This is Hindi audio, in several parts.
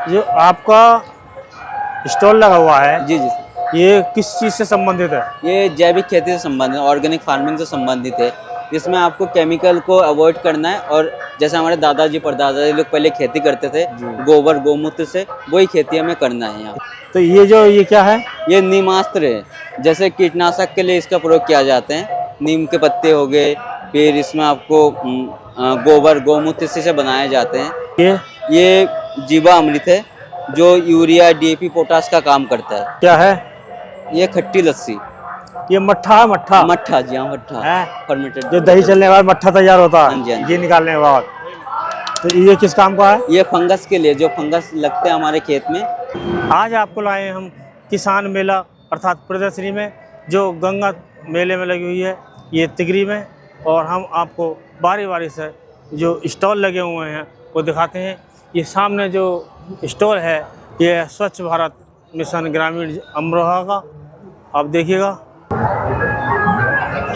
जो आपका स्टॉल लगा हुआ है जी जी, ये किस चीज़ से संबंधित है? ये जैविक खेती से संबंधित, ऑर्गेनिक फार्मिंग से संबंधित है। इसमें आपको केमिकल को अवॉइड करना है और जैसे हमारे दादाजी परदादाजी लोग पहले खेती करते थे गोबर गौमूत्र से, वही खेती हमें करना है यहाँ। तो ये क्या है? ये नीमास्त्र है, जैसे कीटनाशक के लिए इसका प्रयोग किया जाते हैं। नीम के पत्ते हो गए, फिर इसमें आपको गोबर गौमूत्र से बनाए जाते हैं। ये जीवा अमृत है जो यूरिया डीएपी पोटास का काम करता है। क्या है? ये खट्टी लस्सी, ये मट्ठा मट्ठा जी हाँ, मट्ठा है फर्मेंटेड, जो दही चलने के बाद मट्ठा तैयार होता है। हाँ जी, हाँ जी। ये निकालने के बाद तो ये किस काम का है? ये फंगस के लिए, जो फंगस लगते हैं हमारे खेत में। आज आपको लाए हम किसान मेला अर्थात प्रदर्शनी में, जो गंगा मेले में लगी हुई है ये तिगरी में, और हम आपको बारी बारी से जो स्टॉल लगे हुए हैं वो दिखाते हैं। ये सामने जो स्टॉल है ये स्वच्छ भारत मिशन ग्रामीण अमरोहा का, आप देखिएगा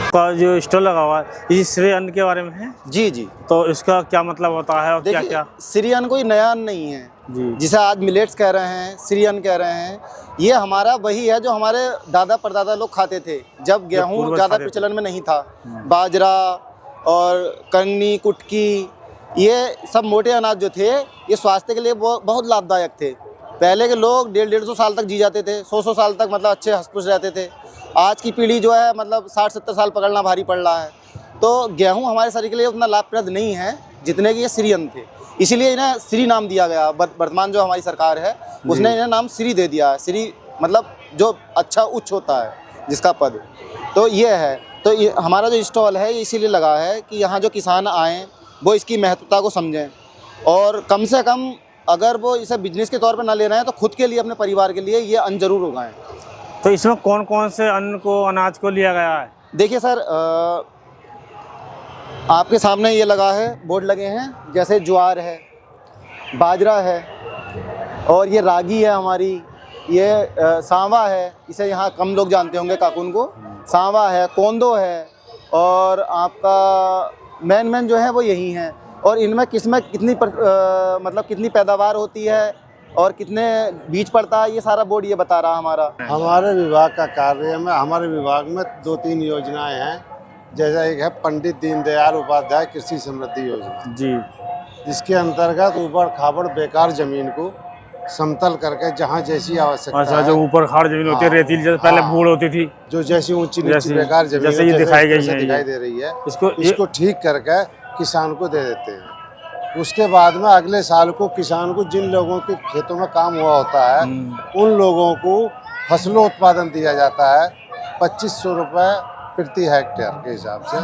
का जो स्टॉल लगा हुआ है ये श्री अन्न के बारे में है। जी जी, तो इसका क्या मतलब होता है और क्या देखिए क्या? श्री अन्न कोई नया अन्न नहीं है जी, जिसे आज मिलेट्स कह रहे हैं, श्री अन्न कह रहे हैं। ये हमारा वही है जो हमारे दादा परदादा लोग खाते थे जब गेहूँ ज़्यादा प्रचलन में नहीं था। बाजरा और कंगनी कुटकी, ये सब मोटे अनाज जो थे ये स्वास्थ्य के लिए बहुत लाभदायक थे। पहले के लोग 150-150 साल तक जी जाते थे, 100 साल तक मतलब अच्छे हष्ट-पुष्ट रहते थे। आज की पीढ़ी जो है मतलब 60-70 साल पकड़ना भारी पड़ रहा है। तो गेहूं हमारे शरीर के लिए उतना लाभप्रद नहीं है जितने कि ये श्री अन्न थे, इसीलिए इन्हें श्री नाम दिया गया। वर्तमान जो हमारी सरकार है उसने इन्हें नाम श्री दे दिया है। श्री मतलब जो अच्छा उच्च होता है जिसका पद, तो ये है। तो ये हमारा जो स्टॉल है ये इसीलिए लगा है कि यहाँ जो किसान आएँ वो इसकी महत्वता को समझें, और कम से कम अगर वो इसे बिजनेस के तौर पर ना ले रहे हैं तो खुद के लिए, अपने परिवार के लिए ये अन्न जरूर उगाएं। तो इसमें कौन कौन से अन्न को, अनाज को लिया गया है? देखिए सर, आपके सामने ये लगा है, बोर्ड लगे हैं, जैसे ज्वार है, बाजरा है, और ये रागी है हमारी, ये सांवा है, इसे यहाँ कम लोग जानते होंगे काकुन को। सांवा है, कोंदो है, और आपका मेन जो है वो यही है। और इनमें किसमें कितनी मतलब कितनी पैदावार होती है और कितने बीज पड़ता है, ये सारा बोर्ड ये बता रहा हमारे विभाग का कार्य में, हमारे विभाग में 2-3 योजनाएं हैं। जैसा एक है पंडित दीनदयाल उपाध्याय कृषि समृद्धि योजना जी, जिसके अंतर्गत ऊबड़ खाबड़ बेकार जमीन को समतल करके जहाँ जैसी आवश्यकता है, जो ऊपर खाड़ जमीन होती है, रेतीली, जैसे पहले भूड़ होती थी, जो जैसी ऊंची नीची बेकार जमीन जैसे ये दिखाई दे रही है, इसको ठीक करके किसान को दे देते हैं। उसके बाद में अगले साल को किसान को, जिन लोगों के खेतों में काम हुआ होता है, उन लोगों को फसलों उत्पादन दिया जाता है। 2500 रुपये प्रति हेक्टेयर के हिसाब से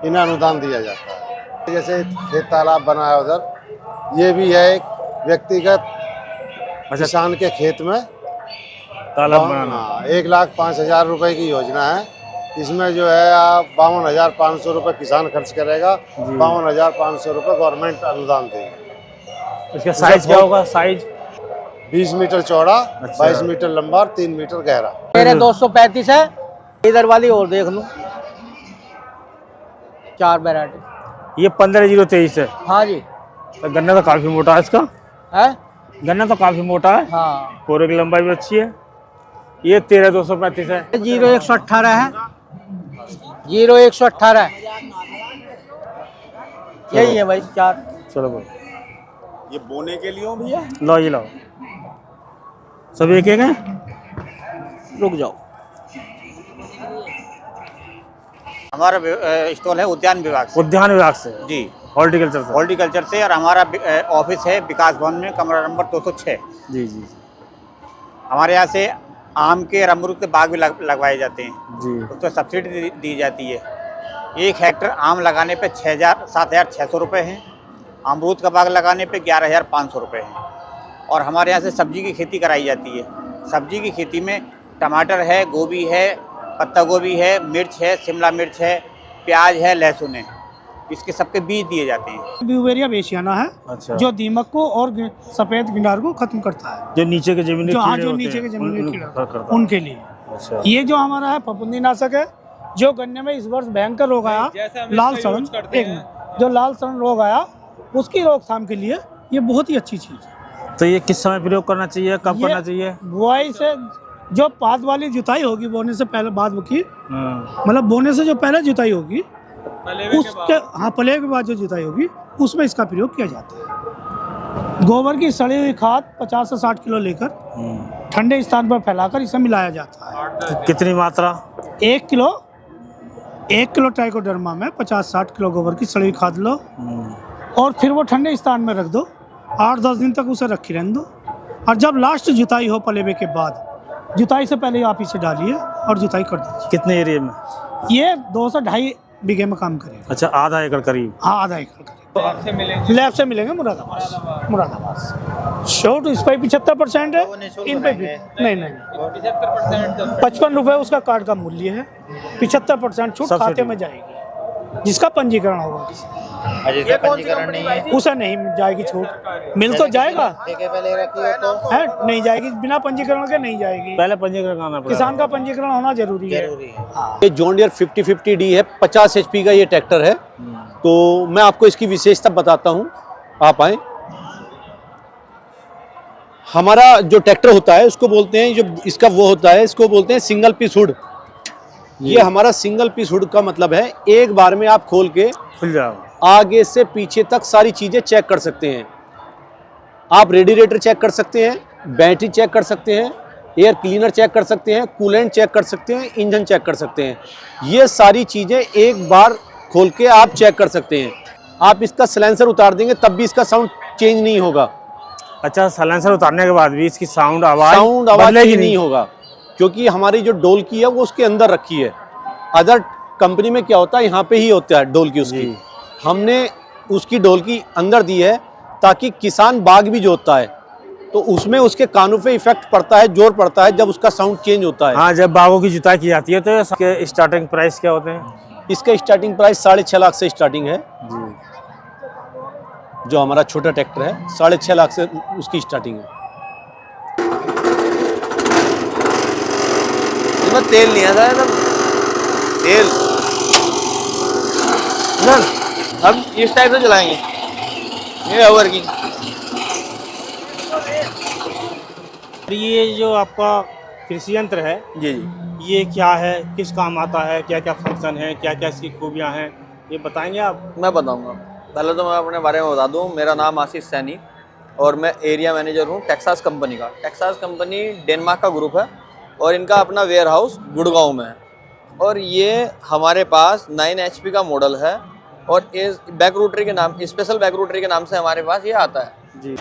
इन्हें अनुदान दिया जाता है। जैसे खेत तालाब बना है उधर, ये भी है एक व्यक्तिगत किसान के खेत में तालाब बनाना। 1,05,000 रुपए की योजना है। इसमें जो है आप 52,500 रुपये किसान खर्च करेगा, 52,500 रुपये गवर्नमेंट अनुदान देगी। इसका साइज क्या होगा? साइज 20 मीटर चौड़ा, 22 मीटर लंबा और 3 मीटर गहरा। मेरे 235 है। इधर वाली और देख लो, 4 वैरायटी। ये 15,023 है। हाँ जी। तो गन्ना तो काफी मोटा है इसका है, गन्ना तो काफी मोटा है। हाँ। कोरे की लंबाई भी अच्छी है। ये 13,235 है। 0,118 है, 0,118 यही है भाई 4। चलो बोलो, ये बोने के लिए भैया लो ये लो, सब एक एक है। रुक जाओ। हमारा स्टॉल है उद्यान विभाग से। उद्यान विभाग से जी, हॉर्टिकल्चर से। हॉर्टिकल्चर से, और हमारा ऑफिस है विकास भवन में, कमरा नंबर 206। जी जी हमारे यहाँ से आम के और अमरूद के बाग भी लगवाए जाते हैं जी। उस पर सब्सिडी दी जाती है। 1 हेक्टर आम लगाने पे 7,600 रुपये हैं, अमरूद का बाग लगाने पे 11,500 रुपये हैं। और हमारे यहाँ से सब्जी की खेती कराई जाती है। सब्जी की खेती में टमाटर है, गोभी है, पत्ता गोभी है, मिर्च है, शिमला मिर्च है, प्याज है, लहसुन है, इसके सबके बीज दिए जाते हैं। ब्यूवेरिया बेसियाना है। अच्छा। जो दीमक को और सफेद गिनार को खत्म करता है, जो नीचे के जमीन जो नीचे के जमीन के कीड़ा उनके लिए। अच्छा। ये जो हमारा है फफूंदीनाशक है, जो गन्ने में इस वर्ष भयंकर रोग आया, लाल सड़न, जो लाल सड़न रोग आया उसकी रोकथाम के लिए ये बहुत ही अच्छी चीज़ है। तो ये किस समय प्रयोग करना चाहिए, कब ये करना चाहिए? बुआई से जो पात वाली जुताई होगी, बोने से पहले बाद की, हाँ। मतलब बोने से जो पहले जुताई होगी उसके, हाँ पले के बाद जो जुताई होगी उसमें इसका प्रयोग किया जाता है। गोबर की सड़ी हुई खाद 50 से 60 किलो लेकर ठंडे स्थान पर फैलाकर इसे मिलाया जाता है। कितनी मात्रा? 1 किलो ट्राइकोडर्मा में 50-60 किलो गोबर की सड़ी हुई खाद लो और फिर वो ठंडे स्थान में रख दो। 8-10 दिन तक उसे रखी रहने दो और जब लास्ट जुताई हो पलेबे के बाद, जुताई से पहले आप इसे डालिए और जुताई कर दीजिए। कितने एरिया में? ये 2 से 2.5 बीघे में काम करेगा। अच्छा, आधा एकड़ करीब। हाँ, आधा एकड़ करेगा। लैब से मिलेंगे मुरादाबाद। शॉर्ट इस पर 75% है, इन पे भी नहीं 55 रुपये उसका कार्ड का मूल्य है। 75% छूट Subsidy। खाते में जाएगी जिसका पंजीकरण होगा। ये पंजीकरण नहीं है, उसे नहीं जाएगी छूट, मिल तो जाएगा पहले रखी हो तो है, नहीं जाएगी, बिना पंजीकरण के नहीं जाएगी। पहले पंजीकरण कराना पड़ेगा। किसान का पंजीकरण होना जरूरी है। ये जॉन डियर 5050D है, 50 HP का ये ट्रैक्टर है। तो मैं आपको इसकी विशेषता बताता हूँ, आप आए। हमारा जो ट्रैक्टर होता है उसको बोलते हैं, जो इसका वो होता है इसको बोलते हैं सिंगल पीस हुड। ये हमारा सिंगल पीस हुड का मतलब है एक बार में आप खोल के खुल जाओ, आगे से पीछे तक सारी चीजें चेक कर सकते हैं। आप रेडिएटर चेक कर सकते हैं, बैटरी चेक कर सकते हैं, एयर क्लीनर चेक कर सकते हैं, कूलेंट चेक कर सकते हैं, इंजन चेक कर सकते हैं। ये सारी चीजें एक बार खोल के आप चेक कर सकते हैं। आप इसका साइलेंसर उतार देंगे तब भी इसका साउंड चेंज नहीं होगा। अच्छा, साइलेंसर उतारने के बाद भी इसकी साउंड आवाज बदलेगी नहीं होगा, क्योंकि हमारी जो डोल की है वो उसके अंदर रखी है। अदर कंपनी में क्या होता है, यहाँ पे ही होता है डोल की उसकी। हमने उसकी डोल की अंदर दी है ताकि किसान बाग भी जोतता है तो उसमें उसके कानों पे इफेक्ट पड़ता है, जोर पड़ता है जब उसका साउंड चेंज होता है। हाँ, जब बागों की जुताई की जाती है तो इसके स्टार्टिंग प्राइस क्या होते हैं? इसका स्टार्टिंग प्राइस 6.5 लाख से स्टार्टिंग है जी। जो हमारा छोटा ट्रैक्टर है 6.5 लाख से उसकी स्टार्टिंग है। इसमें तेल नहीं आता है, तेल हम इस टाइप से चलाएंगे। ये वर्किंग। ये जो आपका कृषि यंत्र है जी, ये क्या है, किस काम आता है, क्या क्या फंक्शन है, क्या क्या इसकी खूबियाँ हैं, ये बताएंगे आप? मैं बताऊंगा। पहले तो मैं अपने बारे में बता दूं, मेरा नाम आशीष सैनी और मैं एरिया मैनेजर हूं टेक्सास कंपनी का। टेक्सास कंपनी डेनमार्क का ग्रुप है और इनका अपना वेयर हाउस गुड़गांव में है। और ये हमारे पास 9 HP का मॉडल है और इस बैक रोटरी के नाम, स्पेशल बैक रोटरी के नाम से हमारे पास ये आता है जी।